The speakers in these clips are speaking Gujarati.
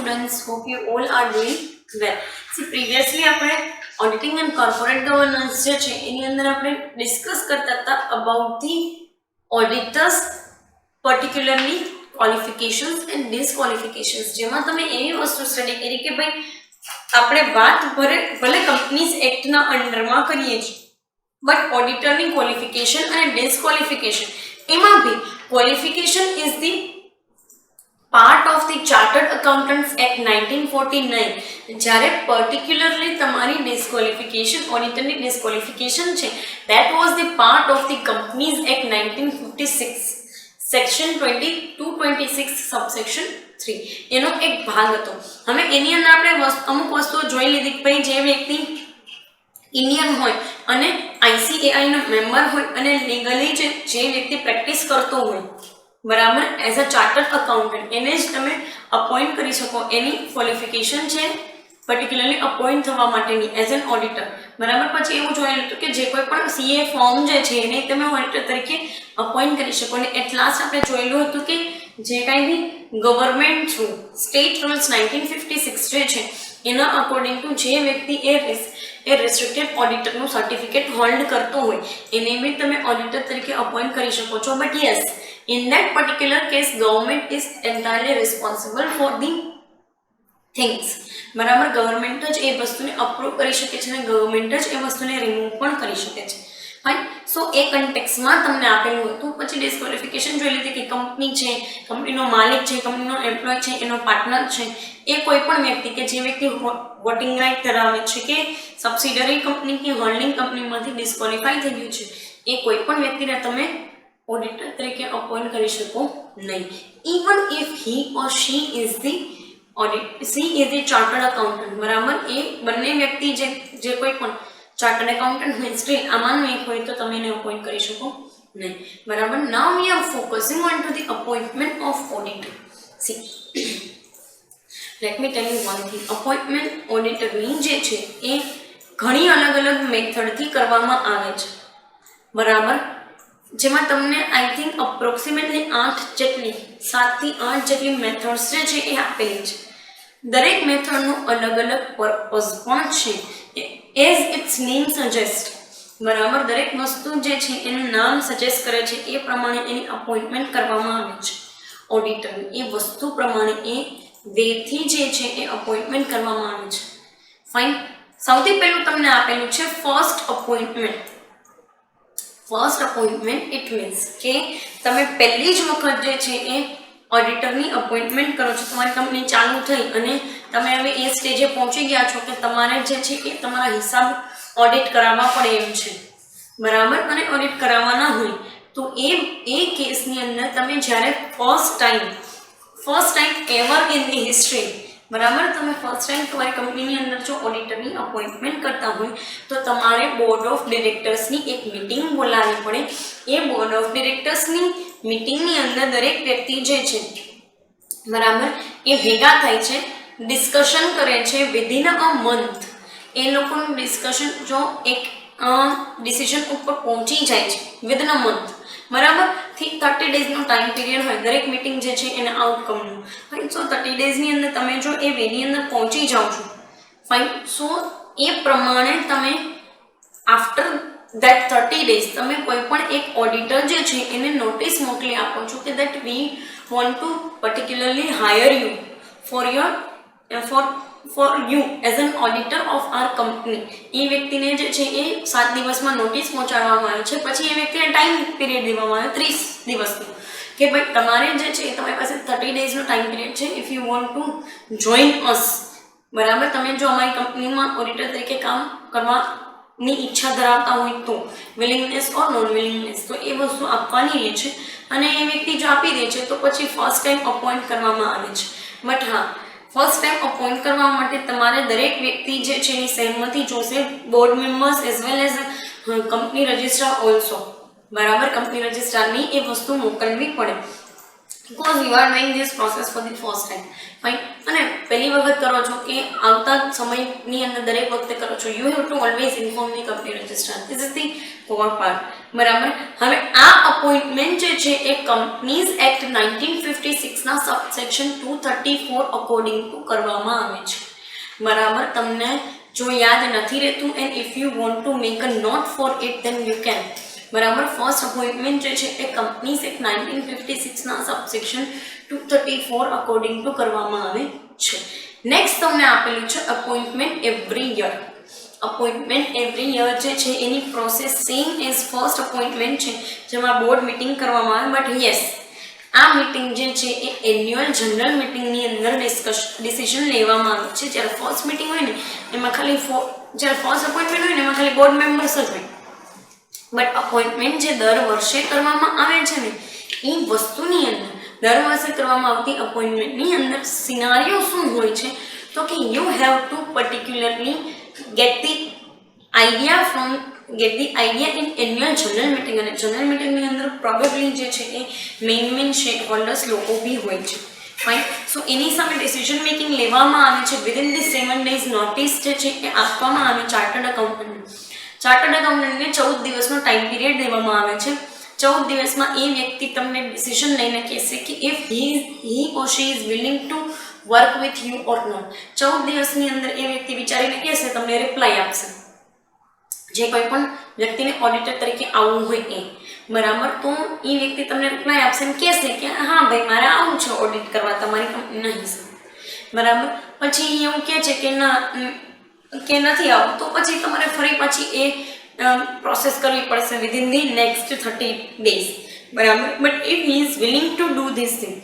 students, hope you all are doing well. See, previously આપણે auditing and corporate governance જે છે એની અંદર આપણે ડિસ્કસ કરતા હતા about the auditors particularly qualifications and disqualifications, જેમાં તમે એવી વસ્તુ સ્ટડી કરી કે ભાઈ આપણે વાત ભલે કંપનીઝ એક્ટના અંડરમાં કરીએ છીએ, બટ ઓડિટરની ક્વોલિફિકેશન અને ડિસ્ક્વોલિફિકેશન એમાં બી qualification is the part of the chartered accountants act 1949. જ્યારે પર્ટિક્યુલરલી તમારી ડિસ્ક્વોલિફિકેશન, ઓડિટરની ડિસ્ક્વોલિફિકેશન છે, that was the part of the companies act 1956 section 2226 subsection 3 એનો એક ભાગ હતો. હવે એની અંદર આપણે અમુક વસ્તુઓ જોઈ લીધી કે ભાઈ જે વ્યક્તિ ઇન્ડિયન હોય અને ICAI નો મેમ્બર હોય અને લીગલી જે વ્યક્તિ પ્રેક્ટિસ કરતો હોય, બરાબર, એઝ અ ચાર્ટર્ડ અકાઉન્ટન્ટ, એને જ તમે અપોઇન્ટ કરી શકો. એની ક્વોલિફિકેશન છે પર્ટિક્યુલરલી અપોઇન્ટ થવા માટેની એઝ એન ઓડિટર, બરાબર. પછી એવું જોયેલું હતું કે જે કોઈ પણ CA ફોર્મ જે છે એને તમે ઓડિટર તરીકે અપોઇન્ટ કરી શકો. અને એટ લાસ્ટ આપણે જોયેલું હતું કે જે કાંઈ બી ગવર્મેન્ટ થ્રુ સ્ટેટ રૂલ્સ 1956 જે છે એના અકોર્ડિંગ ટુ જે વ્યક્તિ એ રેસ્ટ્રિક્ટેડ ઓડિટરનું સર્ટિફિકેટ હોલ્ડ કરતો હોય એને બી તમે ઓડિટર તરીકે અપોઇન્ટ કરી શકો છો. But yes, in that particular case government is entirely responsible for the things, બરાબર. ગવર્મેન્ટ જ એ વસ્તુને અપ્રૂવ કરી શકે છે અને ગવર્મેન્ટ જ એ વસ્તુને રિમૂવ પણ કરી શકે છે. ફાઇન. સો એ કન્ટેક્સમાં તમને આપેલું હતું. પછી ડિસ્ક્વોલિફિકેશન જોઈ લીધી કે કંપની છે, કંપનીનો માલિક છે, કંપનીનો એમ્પ્લોય છે, એનો પાર્ટનર છે, એ કોઈ પણ વ્યક્તિ કે જે વ્યક્તિ વોટિંગ રાઇટ ધરાવે છે કે સબસિડરી કંપની કે હોલ્ડિંગ કંપનીમાંથી ડિસ્ક્વોલિફાઈ થઈ ગયું છે, એ કોઈ પણ વ્યક્તિને તમે ઓડિટર તરીકે અપોઇન્ટ કરી શકો નહીં. Even if he or she is the chartered accountant, બરાબર. એ બંને વ્યક્તિ જે કોઈ પણ ચાર્ટર્ડ એકાઉન્ટન્ટ હોય, સ્ટીલ આમાંનું એક હોય તો તમે એને અપોઇન્ટ કરી શકો નહીં, બરાબર. Now we are focusing on to the appointment of auditor. See, let me tell you one thing. Appointment ઓડિટરની જે છે એ ઘણી અલગ અલગ મેથડથી કરવામાં આવે છે, બરાબર. જેમાં તમને આઈ થિંક અપ્રોક્સિમેટલી 7 થી 8 જેટલી મેથડ્સ જે છે એ આપેલી છે. દરેક મેથડનો અલગ અલગ પર્પઝ પણ છે, એઝ ઇટ્સ નેમ સજેસ્ટ, બરાબર. દરેક વસ્તુ જે છે એનું નામ સજેસ્ટ કરે છે એ પ્રમાણે એની અપોઇન્ટમેન્ટ કરવામાં આવે છે ઓડિટરની. એ વસ્તુ પ્રમાણે એ વેથી જે છે એ અપોઇન્ટમેન્ટ કરવામાં આવે છે. ફાઇન. સૌથી પહેલું તમને આપેલું છે first appointment. First appointment it means કે તમે પહેલી જ વખત જે છે એ ઓડિટરની અપોઇન્ટમેન્ટ કરો છો. તમારી કંપની ચાલુ થઈ અને તમે હવે એ સ્ટેજે પહોંચી ગયા છો કે તમારે જે છે એ તમારા હિસાબ ઓડિટ કરાવવા પડે એમ છે, બરાબર. અને ઓડિટ કરાવવાના હોય તો એ કેસની અંદર તમે જ્યારે first time ever in the history, બરાબર, તમે ફર્સ્ટ ટાઈમ તમારી કંપનીની અંદર જો ઓડિટરની અપોઇન્ટમેન્ટ કરતા હોય તો તમારે બોર્ડ ઓફ ડિરેક્ટર્સની એક મિટિંગ બોલાવવી પડે. એ બોર્ડ ઓફ ડિરેક્ટર્સની મિટિંગની અંદર દરેક વ્યક્તિ જે છે, બરાબર, એ ભેગા થાય છે, ડિસ્કશન કરે છે. વિધિન અ મંથ એ લોકોનું ડિસ્કશન જો એક ડિસિઝન ઉપર પહોંચી જાય છે વિધિન અ મંથ, બરાબર, થી 30 ડેઝનો ટાઈમ પીરિયડ હોય દરેક મિટિંગ જે છે એના આઉટકમનું. ફાઇન. સો 30 ડેઝની અંદર તમે જો એ વેની અંદર પહોંચી જાઓ છો, ફાઇન, સો એ પ્રમાણે તમે આફ્ટર દેટ 30 ડેઝ તમે કોઈ પણ એક ઓડિટર જે છે એને નોટિસ મોકલી આપો છો કે that we want to particularly hire you for you as an auditor of our company. એ વ્યક્તિને જે છે એ 7 દિવસમાં નોટિસ પહોંચાડવામાં આવે છે. પછી એ વ્યક્તિને ટાઈમ પીરિયડ દેવામાં આવે 30 દિવસનો કે ભાઈ તમારે જે છે તમારી પાસે 30 ડેઝનો ટાઈમ પીરિયડ છે. If you want to join અસ, બરાબર, તમે જો અમારી કંપનીમાં ઓડિટર તરીકે કામ કરવાની ઈચ્છા ધરાવતા હોય તો વિલિંગનેસ ઓર નોન વિલિંગનેસ, તો એ વસ્તુ આપવાની રહે છે. અને એ વ્યક્તિ જો આપી દે છે તો પછી ફર્સ્ટ ટાઈમ અપોઇન્ટ કરવામાં આવે છે. બટ હા, ફર્સ્ટ ટાઈમ અપોઇન્ટ કરવા માટે તમારે દરેક વ્યક્તિ જે છે એની સહેમતી જોશે, board members as well as company registrar also, બરાબર. કંપની રજિસ્ટ્રારની એ વસ્તુ મોકલવી પડે, because you are doing this process for the first time. Fine. અને પહેલી વખત કરો છો કે આવતા સમયની અંદર દરેક વખતે કરો છો, you have two always inform the company registrar. This is the core part. બરાબર. હવે આ અપોઇન્ટમેન્ટ જે છે એ કંપનીઝ એક્ટ 1956 ના સબસેક્શન 234 અકોર્ડિંગ ટુ કરવામાં આવે છે. બરાબર. તમને જો યાદ નથી રહેતું and if you want to make a note for it then you can. બરાબર. ફર્સ્ટ અપોઇન્ટમેન્ટ જે છે એ કંપનીઝ એક્ટ 1956 ના સબસેક્શન 234 અકોર્ડિંગ ટુ કરવામાં આવે છે. નેક્સ્ટ તમને આપેલું છે appointment every year. Appointment every year જે છે એની process same as first appointment છે, જેમાં બોર્ડ મિટિંગ કરવામાં આવે. બટ યસ, આ મિટિંગ જે છે એ એન્યુઅલ જનરલ મિટિંગની અંદર ડિસિઝન લેવામાં આવે છે. જ્યારે ફર્સ્ટ મિટિંગ હોય ને એમાં ખાલી જ્યારે ફર્સ્ટ અપોઇન્ટમેન્ટ હોય ને એમાં ખાલી બોર્ડ મેમ્બર્સ જ હોય. બટ અપોઇન્ટમેન્ટ જે દર વર્ષે કરવામાં આવે છે ને એ વસ્તુની અંદર દર વર્ષે કરવામાં આવતી અપોઇન્ટમેન્ટની અંદર સિનારીઓ શું હોય છે તો કે you have two particularly get the idea in annual general meeting. અને જનરલ મિટિંગની અંદર પ્રોબેબલી જે છે એ મેઇન શેર હોલ્ડર્સ લોકો બી હોય છે. ફાઇન. સો એની સામે ડિસિઝન મેકિંગ લેવામાં આવે છે. વિધિન ધી 7 days નોટિસ જે છે એ આપવામાં આવે ચાર્ટર્ડ એકાઉન્ટન્ટને. ચાર્ટર્ડ એકાઉન્ટન્ટને 14 દિવસનો ટાઈમ પીરિયડ દેવામાં આવે છે. 14 દિવસમાં એ વ્યક્તિ તમને ડિસિઝન લઈને કહેશે કે if he or she is willing to work with you or not. 14 દિવસની અંદર એ વ્યક્તિ વિચારીને કહેશે, તમને રિપ્લાય આપશે. જે કોઈ પણ વ્યક્તિને ઓડિટર તરીકે આવવું હોય એ. બરાબર. તો એ વ્યક્તિ તમને રિપ્લાય આપશે અને કહેશે કે હા ભાઈ મારે આવું છે ઓડિટ કરવા તમારી કંપનીના હિસાબે. બરાબર. પછી એવું કહે છે કે ના કે નથી આવું, તો પછી તમારે ફરી પાછી એ પ્રોસેસ કરવી પડશે વિધિન ધી નેક્સ્ટ 30 days. બરાબર. But if he is willing to do this thing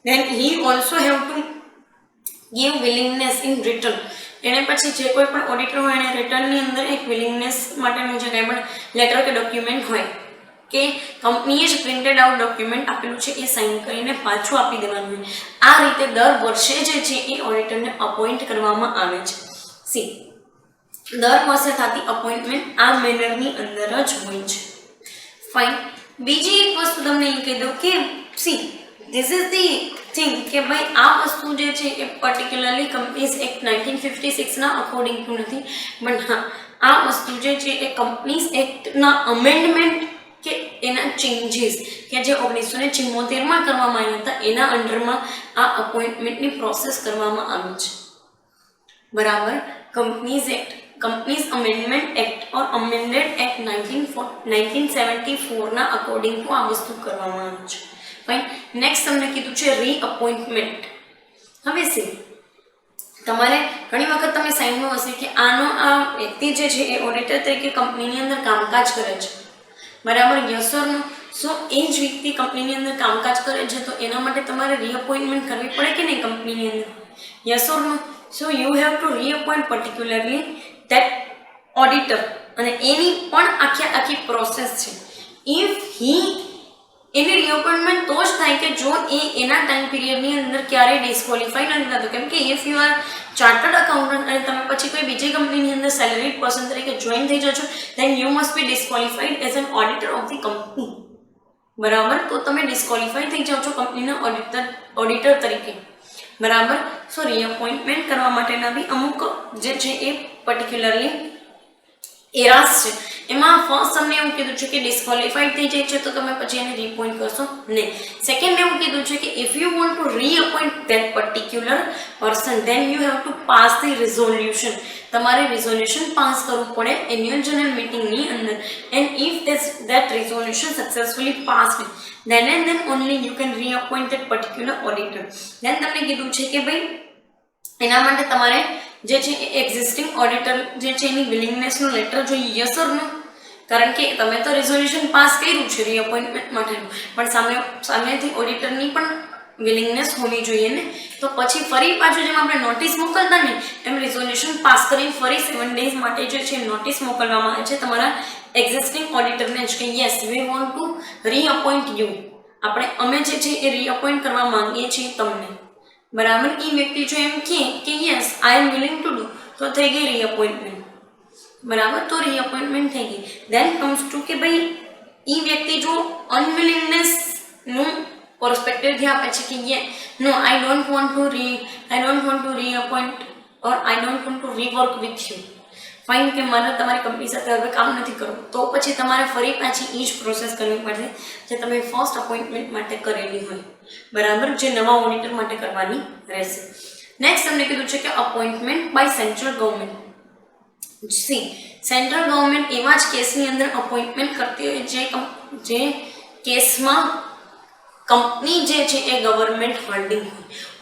then he also have to give willingness in written. એને પછી જે કોઈ પણ ઓડિટર હોય એને રિટર્નની અંદર એક વિલિંગનેસ માટેનું જે કંઈ પણ લેટર કે ડોક્યુમેન્ટ હોય કે કંપનીએ જ પ્રિન્ટેડ આઉટ ડોક્યુમેન્ટ આપેલું છે એ સાઇન કરીને પાછું આપી દેવાનું હોય. આ રીતે દર વર્ષે જે છે એ ઓડિટરને અપોઇન્ટ કરવામાં આવે છે. સી, દર વર્ષે થતી અપોઇન્ટમેન્ટ આ મેનરની અંદર જ હોય છે. ફાઇન. બીજી એક વસ્તુ તમને એ કહી દઉં કે see this is the thing કે ભાઈ આ વસ્તુ જે છે એ પર્ટિક્યુલરલી કંપનીઝ એક્ટ 1956 ના અકોર્ડિંગ ટુ નથી. બટ હા, આ વસ્તુ જે છે એ કંપનીઝ એક્ટના અમેન્ડમેન્ટ કે એના ચેન્જીસ કે જે 1974માં કરવામાં આવ્યા હતા એના અંડરમાં આ અપોઇન્ટમેન્ટની પ્રોસેસ કરવામાં આવી છે. બરાબર. કંપનીઝ અમેન્ડમેન્ટ એક્ટ ઓર અમેન્ડેડ એક્ટ 1974 ના અકોર્ડિંગ ટુ આ વસ્તુ કરવામાં આવી છે. ફાઇન. નેક્સ્ટ તમને કીધું છે રીઅપોઇન્ટમેન્ટ. હવે સી, તમારે ઘણી વખત તમે સાંભળ્યું હશે કે આ વ્યક્તિ જે છે એ ઓડિટર તરીકે કંપનીની અંદર કામકાજ કરે છે. બરાબર. Yes or no? સો એ જ વ્યક્તિ કંપનીની અંદર કામકાજ કરે છે તો એના માટે તમારે રીઅપોઇન્ટમેન્ટ કરવી પડે કે નહીં કંપનીની અંદર? Yes or no? So you have to reappoint particularly that auditor. અને એની પણ આખી પ્રોસેસ છે. ઇફ એની રીઅપોઇન્ટમેન્ટ તો જ થાય કે જો એના ટાઈમ પીરિયડની અંદર ક્યારેય ડિસ્ક્વોલિફાઈ નથી થતું. કેમ કે if you are chartered accountant અને તમે પછી કોઈ બીજી કંપનીની અંદર સેલેરીડ પર્સન તરીકે જોઈન થઈ જશો then you must be disqualified as an auditor of the company. બરાબર. તો તમે ડિસ્ક્વોલિફાઈ થઈ જાઓ છો કંપનીના ઓડિટર તરીકે. બરાબર. સો રીઅપોઇન્ટમેન્ટ કરવા માટેના બી અમુક જે છે એ પર્ટિક્યુલરલી એરાસ છે. એમાં ફર્સ્ટ તમને એવું કીધું છે કે ડિસ્ક્વોલિફાઈડ થઈ જાય છે તો તમે પછી એને રીઅપોઇન્ટ કરશો નહીં. સેકન્ડ એવું કીધું છે કે if you want to reappoint that particular person then you have to pass the resolution. તમારે રિઝોલ્યુશન પાસ કરવું પડે એન્યુઅલ જનરલ મિટિંગની અંદર. And if that resolution successfully passed then and then only you can reappoint that particular auditor. then તમને કીધું છે કે ભાઈ એના માટે તમારે જે છે એ એક્ઝિસ્ટિંગ ઓડિટર જે છે એની વિલિંગનેસનો લેટર જોઈએ. યસ ઓર નો? કારણ કે તમે તો રિઝોલ્યુશન પાસ કર્યું છે રીઅપોઇન્ટમેન્ટ માટેનું, પણ સામેથી ઓડિટરની પણ વિલિંગનેસ હોવી જોઈએ ને. તો પછી ફરી પાછું જેમ આપણે નોટિસ મોકલતા ને એમ રિઝોલ્યુશન પાસ કરીને ફરી 7 days માટે જે છે નોટિસ મોકલવામાં આવે છે તમારા એક્ઝિસ્ટિંગ ઓડિટરને જ કે yes we want to reappoint you. અમે જે છે એ રીઅપોઇન્ટ કરવા માંગીએ છીએ તમને. બરાબર. એ વ્યક્તિ જો એમ કે yes I am willing to do તો થઈ ગઈ રીઅપોઇન્ટમેન્ટ. બરાબર. તો રીઅપોઇન્ટમેન્ટ થઈ ગઈ. ધેન કમ્સ ટુ કે ભાઈ એ વ્યક્તિ જો અનવિલિંગનેસનું पर्सपेक्टिव आपे छे कि ये no I don't want to reappoint और I don't want to rework with you fine के मारे तमारी कंपनी साथे हवे काम नहीं करवुं तो पछी तमारे फरी पाછી ई ज प्रोसेस करवी पड़शे जे तमे फर्स्ट अपॉइंटमेंट माटे करेली होय बराबर जे नवा ऑडिटर माटे करवानी रहेशे। नेक्स्ट तमने कीधुं छे के अपॉइंटमेंट बाय सेंट्रल गवर्नमेंट सी सेंट्रल गवर्नमेंट एवा ज केसनी अंदर अपॉइंटमेंट करती होय जे केसमां कंपनी जे छे ए गवर्नमेंट होल्डिंग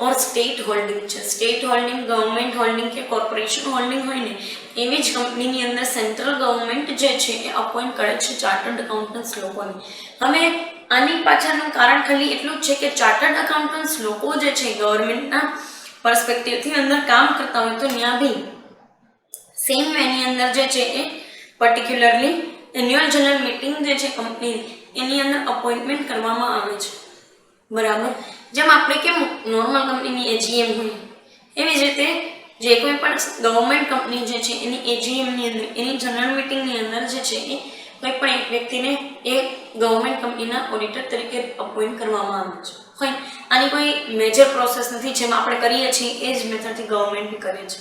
और स्टेट होल्डिंग छे स्टेट होल्डिंग गवर्नमेंट होल्डिंग के कॉर्पोरेशन होल्डिंग होय ने एवी ज कंपनी नी अंदर सेंट्रल गवर्नमेंट जे छे ए अपॉइंट करे छे चार्टर्ड अकाउंटन्ट्स लोकोने। हवे आनी पाछळनुं कारण खाली एटલું જ છે કે ચાર્ટર્ડ અકાઉન્ટન્ટ્સ લોકો જે છે ગવર્નમેન્ટના પર્સપેક્ટિવથી અંદર કામ કરતા હોય તો ત્યાં બી સેમ વેની અંદર જે છે એ પર્ટિક્યુલરલી એન્યુઅલ જનરલ મીટિંગ જે છે કંપની એની અંદર અપોઇન્ટમેન્ટ કરવામાં આવે છે બરાબર। જેમ આપણે કેમ નોર્મલ કંપનીની એજીએમ હોય એવી જ રીતે જે કોઈ પણ ગવર્નમેન્ટ કંપની જે છે એની એજીએમની અંદર એની જનરલ મીટિંગની અંદર જે છે એ કોઈ પણ એક વ્યક્તિને એ ગવર્નમેન્ટ કંપનીના ઓડિટર તરીકે અપોઇન્ટ કરવામાં આવે છે ફાઇન। આની કોઈ મેજર પ્રોસેસ નથી જેમ આપણે કરીએ છીએ એ જ મેથડથી ગવર્નમેન્ટ કરે છે।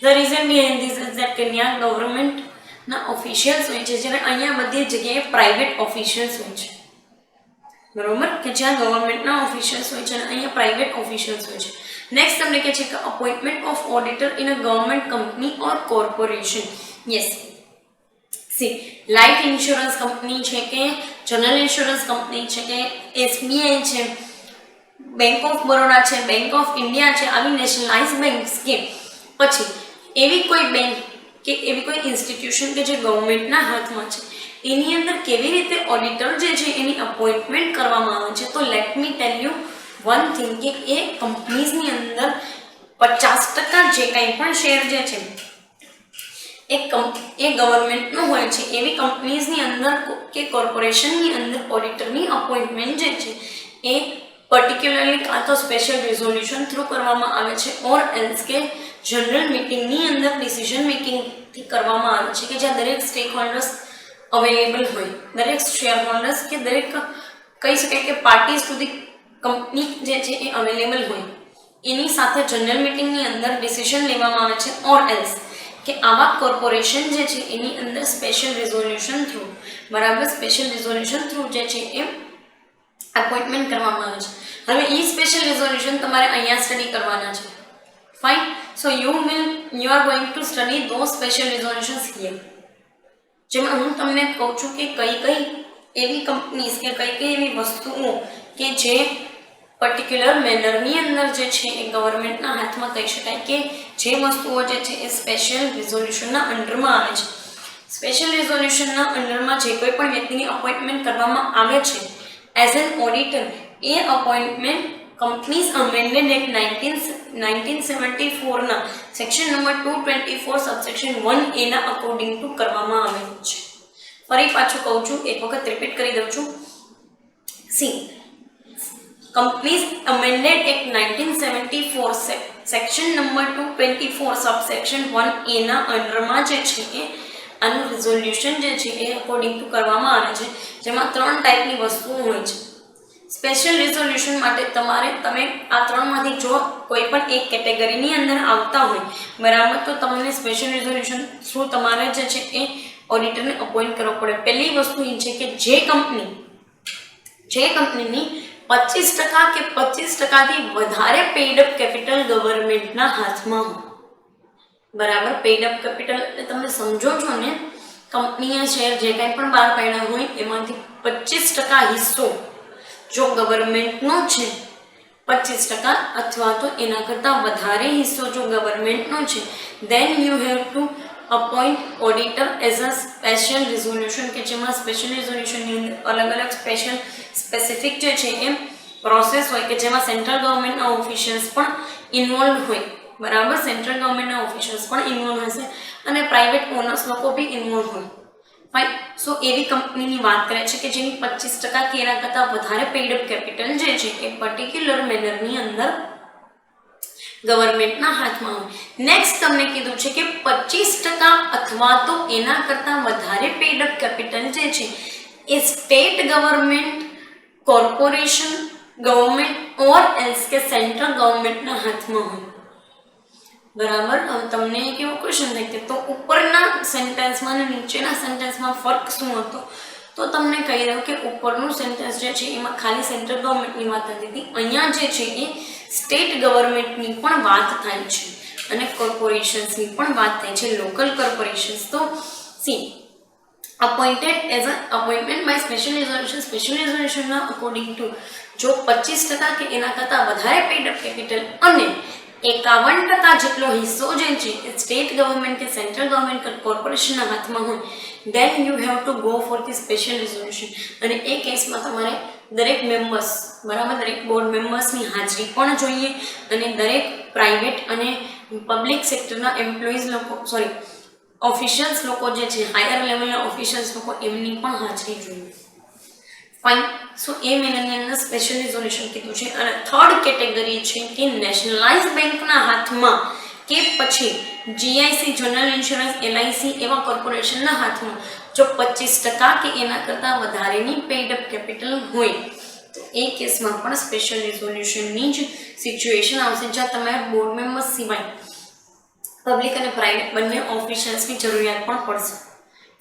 The reason behind this is that કે ત્યાં ગવર્નમેન્ટના ઓફિશિયલ્સ હોય છે જ્યારે અહીંયા બધી જગ્યાએ પ્રાઇવેટ ઓફિશિયલ્સ હોય છે બરોબર કે જ્યાં ગવર્નમેન્ટના ઓફિશિયલ્સ હોય છે અને અહીંયા પ્રાઇવેટ ઓફિશિયલ્સ હોય છે। નેક્સ્ટ તમને કહે છે કે appointment of auditor in a government company or corporation yes सी लाइफ इंश्योरन्स कंपनी है कि जनरल इंश्योरन्स कंपनी है कि एसबीआई है बैंक ऑफ बरोडा है बैंक ऑफ इंडिया है आ नेशनलाइज बैंक के पछी एवी कोई बैंक के एवी कोई इंस्टीट्यूशन के जो गवर्नमेंटना हाथ में है एनी अंदर केवी रीते ऑडिटर जे छे एनी अपॉइंटमेंट करवामां आवे छे। तो let me tell you one thing कि ए कंपनीज नी अंदर 50% जे काई पण शेर जे छे ए गवर्नमेंटनो होय छे एवी कंपनीजनी अंदर के कॉर्पोरेशननी अंदर ऑडिटरनी अपॉइंटमेंट जे छे ए पर्टिक्युलरली का तो स्पेशल रिजोल्यूशन थ्रू करवामां आवे छे और एल्स के जनरल मीटिंगनी अंदर डिसिजन मेकिंग थी करवामां आवे छे के ज्यां दरेक स्टेक होल्डर्स अवेलेबल होय दरेक शेयर होल्डर्स के दरेक कही शकाय के पार्टीज टू दी कंपनी जे छे ए अवेलेबल होय एनी साथे जनरल मीटिंगनी अंदर डिसिजन लेवामां आवे छे और एल्स कि आवा कॉर्पोरेशन जे छे एनी अंदर स्पेशल रिजोल्यूशन थ्रू बराबर स्पेशल रिजोल्यूशन थ्रू जे छे ए अपॉइंटमेंट करवामां आवे छे। हवे ई स्पेशल रिजोल्यूशन तमारे अहींया स्टडी करवाना छे fine. So you are going to study दो स्पेशल रिजोल्यूशंस हियर जेमां हूँ तमने कहूं छुं कि कई कई एवी कंपनीज के कई कई एवी वस्तुओं के जे पर्टिक्युलर मेनरनी अंदर जे छे ए गवर्नमेंटना हाथमां कही शकाय के जे वस्तुओं जे छे ए स्पेशल रिजोल्यूशनना अंडरमां आवे छे। स्पेशल रिजोल्यूशनना अंडरमां जे कोई पण व्यक्तिनी अपॉइंटमेंट करवामां आवे छे एज एन ऑडिटर ए अपॉइंटमेंट कंपनीज अमेंडेड एक्ट 1974 ना सेक्शन नंबर 224 सबसेक्शन 1A ना अकॉर्डिंग टू करवामां आवे छे। फरी पाछું કહું છું એક વખત રિપીટ કરી દઉં છું सी Companies Amended Act 1974 section number 224 subsection 1A ना अंडरमां जे छे ए आનું रिजोल्यूशन जे छे ए अकॉर्डिंग टू करवामां आवे छे जेमां त्रण टाइपनी वस्तुओ होय छे। स्पेशल रिजोल्यूशन माटे તમે આ ત્રણમાંથી જો કોઈ પણ એક કેટેગરીની અંદર આવતા હોય બરાબર તો તમને સ્પેશિયલ રિઝોલ્યુશન થ્રુ તમારે જે છે એ ઓડિટરને અપોઇન્ટ કરવો પડે। પહેલી વસ્તુ એ છે કે જે કંપનીની 25% કે 25%થી વધારે પેઇડ અપ કેપિટલ ગવર્નમેન્ટના હાથમાં હોય બરાબર। પેઇડ અપ કેપિટલ એટલે તમે સમજો છો ને કંપનીએ શેર જે કંઈ પણ બહાર પાડ્યા હોય એમાંથી 25% હિસ્સો जो गवर्नमेंट नो छे 25% अथवा तो एना करता वधारे हिस्सो जो गवर्नमेंट नो छे then you have to appoint auditor as a special resolution के जेमा स्पेशल रिजोल्यूशन ની અંદર अलग-अलग स्पेशल स्पेसिफिक जे छे ए प्रोसेस होय के जेमा सेंट्रल गवर्नमेंट ना ऑफिशियल्स पण इन्वॉल्व होय बराबर। सेंट्रल गवर्नमेंट ना ऑफिशियल्स पण इन्वॉल्व हशे अने प्राइवेट ओनर्स लोको भी इन्वॉल्व होय फाइन। सो एवी कंपनी ની વાત કરે છે કે જેની 25% કે એના કરતા વધારે પેઇડ અપ કેપિટલ જે છે એ પર્ટિક્યુલર મેનર ની અંદર ગવર્નમેન્ટ ના હાથમાં હોય। નેક્સ્ટ તમને કીધું છે કે 25% અથવા તો એના કરતા વધારે પેઇડ અપ કેપિટલ જે છે એ state government corporation government or else કે સેન્ટ્રલ ગવર્મેન્ટના હાથમાં હોય. બરાબર. હવે તમને એક એવો ક્વેશ્ચન થાય કે તો ઉપરના સેન્ટેન્સમાં અને નીચેના સેન્ટેન્સમાં ફરક શું હતો? તો તમને કહી દઉં કે ઉપરનું સેન્ટેન્સ જે છે એમાં ખાલી સેન્ટ્રલ ગવર્મેન્ટની વાત થતી હતી. અહીંયા જે છે એ સ્ટેટ ગવર્મેન્ટની પણ વાત થાય છે અને કોર્પોરેશન્સની પણ વાત થાય છે, લોકલ કોર્પોરેશન્સ. તો C appointed as an appointment by special resolution ના અકોર્ડિંગ ટુ જો 25% કે એના કરતાં વધારે પેડ અપ કેપિટલ અને 51% જેટલો હિસ્સો જે છે એ સ્ટેટ ગવર્મેન્ટ કે સેન્ટ્રલ ગવર્મેન્ટ કે કોર્પોરેશનના હાથમાં હોય, then you have to go for the special resolution. અને એ કેસમાં તમારે દરેક મેમ્બર્સ, બરાબર, દરેક બોર્ડ મેમ્બર્સની હાજરી પણ જોઈએ અને દરેક પ્રાઇવેટ અને પબ્લિક સેક્ટરના એમ્પ્લોઈઝ લોકો, ઓફિશિયલ્સ લોકો જે છે, હાયર લેવલના ઓફિશિયલ્સ લોકો, એમની પણ હાજરી જોઈએ. ફાઇન. સો એ મેં એની અંદર સ્પેશિયલ રિઝોલ્યુશન કીધું છે. અને થર્ડ કેટેગરી છે કે નેશનલાઇઝ બેંકના હાથમાં કે પછી જીઆઈસી, જનરલ ઇન્સ્યોરન્સ, એલઆઈસી એવા કોર્પોરેશનના હાથમાં જો 25% કે એના કરતાં વધારેની પેઇડ અપ કેપિટલ હોય તો એ કેસમાં પણ સ્પેશિયલ રિઝોલ્યુશનની જ સિચ્યુએશન આવશે, જ્યાં તમારે બોર્ડ મેમ્બર્સ સિવાય પબ્લિક અને પ્રાઇવેટ બંને ઓફિશિયલ્સની જરૂરિયાત પણ પડશે.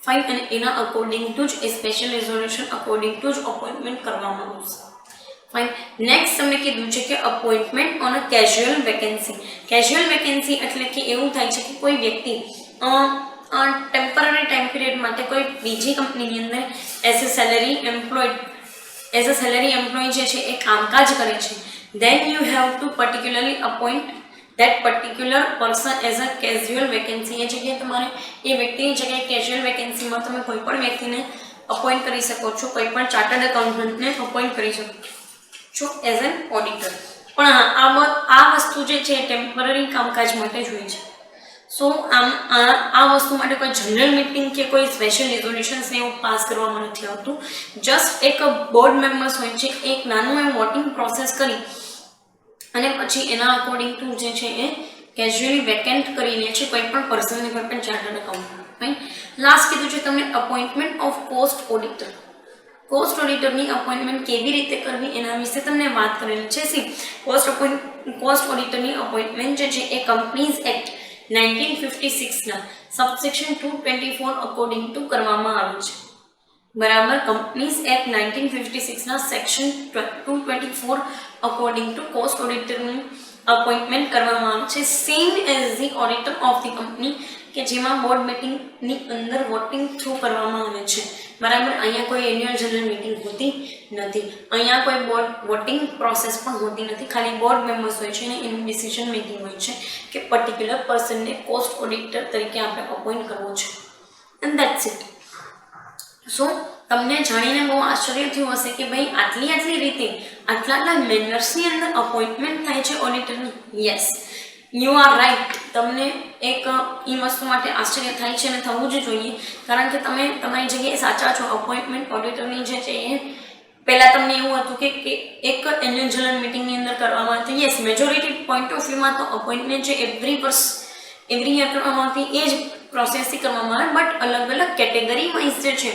ફાઇન. અને એના અકોર્ડિંગ ટુ જ એ સ્પેશિયલ રિઝોલ્યુશન અકોર્ડિંગ ટુ જ અપોઇન્ટમેન્ટ કરવામાં આવશે. ફાઇન. નેક્સ્ટ તમને કીધું છે કે appointment on a casual vacancy. Casual vacancy એટલે કે એવું થાય છે કે કોઈ વ્યક્તિ ટેમ્પરરી ટાઈમ પીરિયડ માટે કોઈ બીજી કંપનીની અંદર એઝ અ સેલેરી એમ્પ્લોય જે છે એ કામકાજ કરે છે. then you have to particularly appoint that particular person as a casual vacancy. એ જગ્યાએ તમારે એ વ્યક્તિની જગ્યાએ કેઝ્યુઅલ વેકેન્સીમાં તમે કોઈ પણ વ્યક્તિને અપોઇન્ટ કરી શકો છો, કોઈ પણ ચાર્ટર્ડ એકાઉન્ટન્ટને અપોઇન્ટ કરી શકો છો એઝ એન ઓડિટર. પણ હા, આ વસ્તુ જે છે ટેમ્પરરી કામકાજ માટે જ હોય છે. સો આ વસ્તુ માટે કોઈ જનરલ મિટિંગ કે કોઈ સ્પેશિયલ રિઝોલ્યુશન્સને એવું પાસ કરવામાં નથી આવતું. જસ્ટ એક બોર્ડ મેમ્બર્સ હોય છે, એક નાનું એમ વોટિંગ પ્રોસેસ કરી અને પછી એના અકોર્ડિંગ ટુ જે છે એ કેઝ્યુઅલી વેકેન્ટ કરી લે છે કોઈ પણ પર્સનને, કોઈ પણ ચાર્ટર્ડ એકાઉન્ટન્ટ. ફાઇન. લાસ્ટ કીધું છે તમને appointment of cost auditor. Cost ઓડિટરની અપોઇન્ટમેન્ટ કેવી રીતે કરવી એના વિશે તમને વાત કરેલી છે. કોસ્ટ ઓડિટરની અપોઇન્ટમેન્ટ જે છે એ કંપનીઝ એક્ટ 1956ના સબસેક્શન 224 અકોર્ડિંગ ટુ કરવામાં આવ્યું છે. બરાબર. કંપનીઝ એક્ટ 1956ના સેક્શન 224 અકોર્ડિંગ ટુ કોસ્ટ ઓડિટરની અપોઇન્ટમેન્ટ કરવામાં આવે છે, same as the auditor of the company, કે જેમાં બોર્ડ મિટિંગની અંદર વોટિંગ થ્રુ કરવામાં આવે છે. બરાબર. અહીંયા કોઈ એન્યુઅલ જનરલ મિટિંગ હોતી નથી, અહીંયા કોઈ બોર્ડ વોટિંગ પ્રોસેસ પણ હોતી નથી, ખાલી બોર્ડ મેમ્બર્સ હોય છે અને એનું ડિસિઝન મેકિંગ હોય છે કે પર્ટિક્યુલર પર્સનને કોસ્ટ ઓડિટર તરીકે આપણે અપોઇન્ટ કરવો છે. And that's it. સો તમને જાણીને બહુ આશ્ચર્ય થયું હશે કે ભાઈ આટલી રીતે આટલા મેનર્સની અંદર અપોઇન્ટમેન્ટ થાય છે ઓડિટરની. Yes, you are right. તમને એક એ વસ્તુ માટે આશ્ચર્ય થાય છે અને થવું જ જોઈએ, કારણ કે તમે તમારી જગ્યાએ સાચા છો. અપોઇન્ટમેન્ટ ઓડિટરની જે છે એ પહેલાં તમને એવું હતું કે એક એન્યુઅલ જનરલ મિટિંગની અંદર કરવામાં આવતી. યસ, મેજોરિટી પોઈન્ટ ઓફ વ્યૂમાં તો અપોઇન્ટમેન્ટ જે એવરી યર કરવામાં આવતી એ જ પ્રોસેસથી કરવામાં આવે, બટ અલગ અલગ કેટેગરી વાઇઝ જે છે,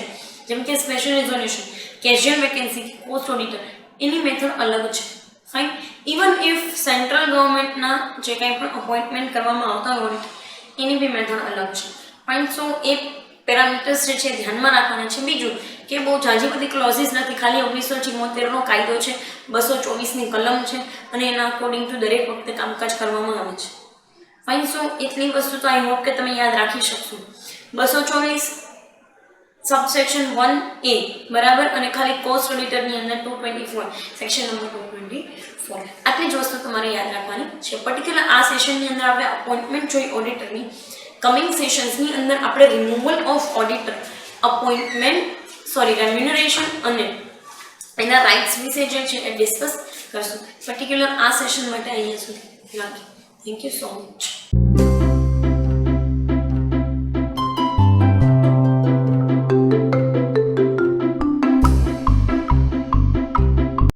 જેમ કે special resolution, casual vacancy, cost auditor, એની મેથડ અલગ છે. ફાઇન. ઇવન ઇફ સેન્ટ્રલ ગવર્મેન્ટના જે કંઈ પણ અપોઇન્ટમેન્ટ કરવામાં આવતા હોય ઓડિટર, એની બી મેથડ અલગ છે. ફાઇન. સો એ પેરામીટર્સ જે છે ધ્યાનમાં રાખવાના છે. બીજું કે બહુ ઝાઝી બધી ક્લોઝિસ નથી, ખાલી 1974નો કાયદો છે, 224ની કલમ છે અને એના અકોર્ડિંગ ટુ દરેક વખતે કામકાજ કરવામાં આવે છે. ફાઇન. સો એટલી વસ્તુ તો આઈ હોપ કે તમે યાદ રાખી શકશો. 224 સબસેક્શન 1A, બરાબર, અને ખાલી કોસ્ટ ઓડિટરની અંદર 224 સેક્શન નંબર 224. આટલી જ વસ્તુ તમારે યાદ રાખવાની છે. પર્ટિક્યુલર આ સેશનની અંદર આપણે અપોઇન્ટમેન્ટ જોઈ ઓડિટરની. કમિંગ સેશન્સની અંદર આપણે રિમૂવલ ઓફ ઓડિટર, રેમ્યુનરેશન અને એના રાઇટ્સ વિશે જે છે એ ડિસ્કસ કરશું. પર્ટિક્યુલર આ સેશન માટે અહીંયા સુધી રાખીએ. Thank you so much.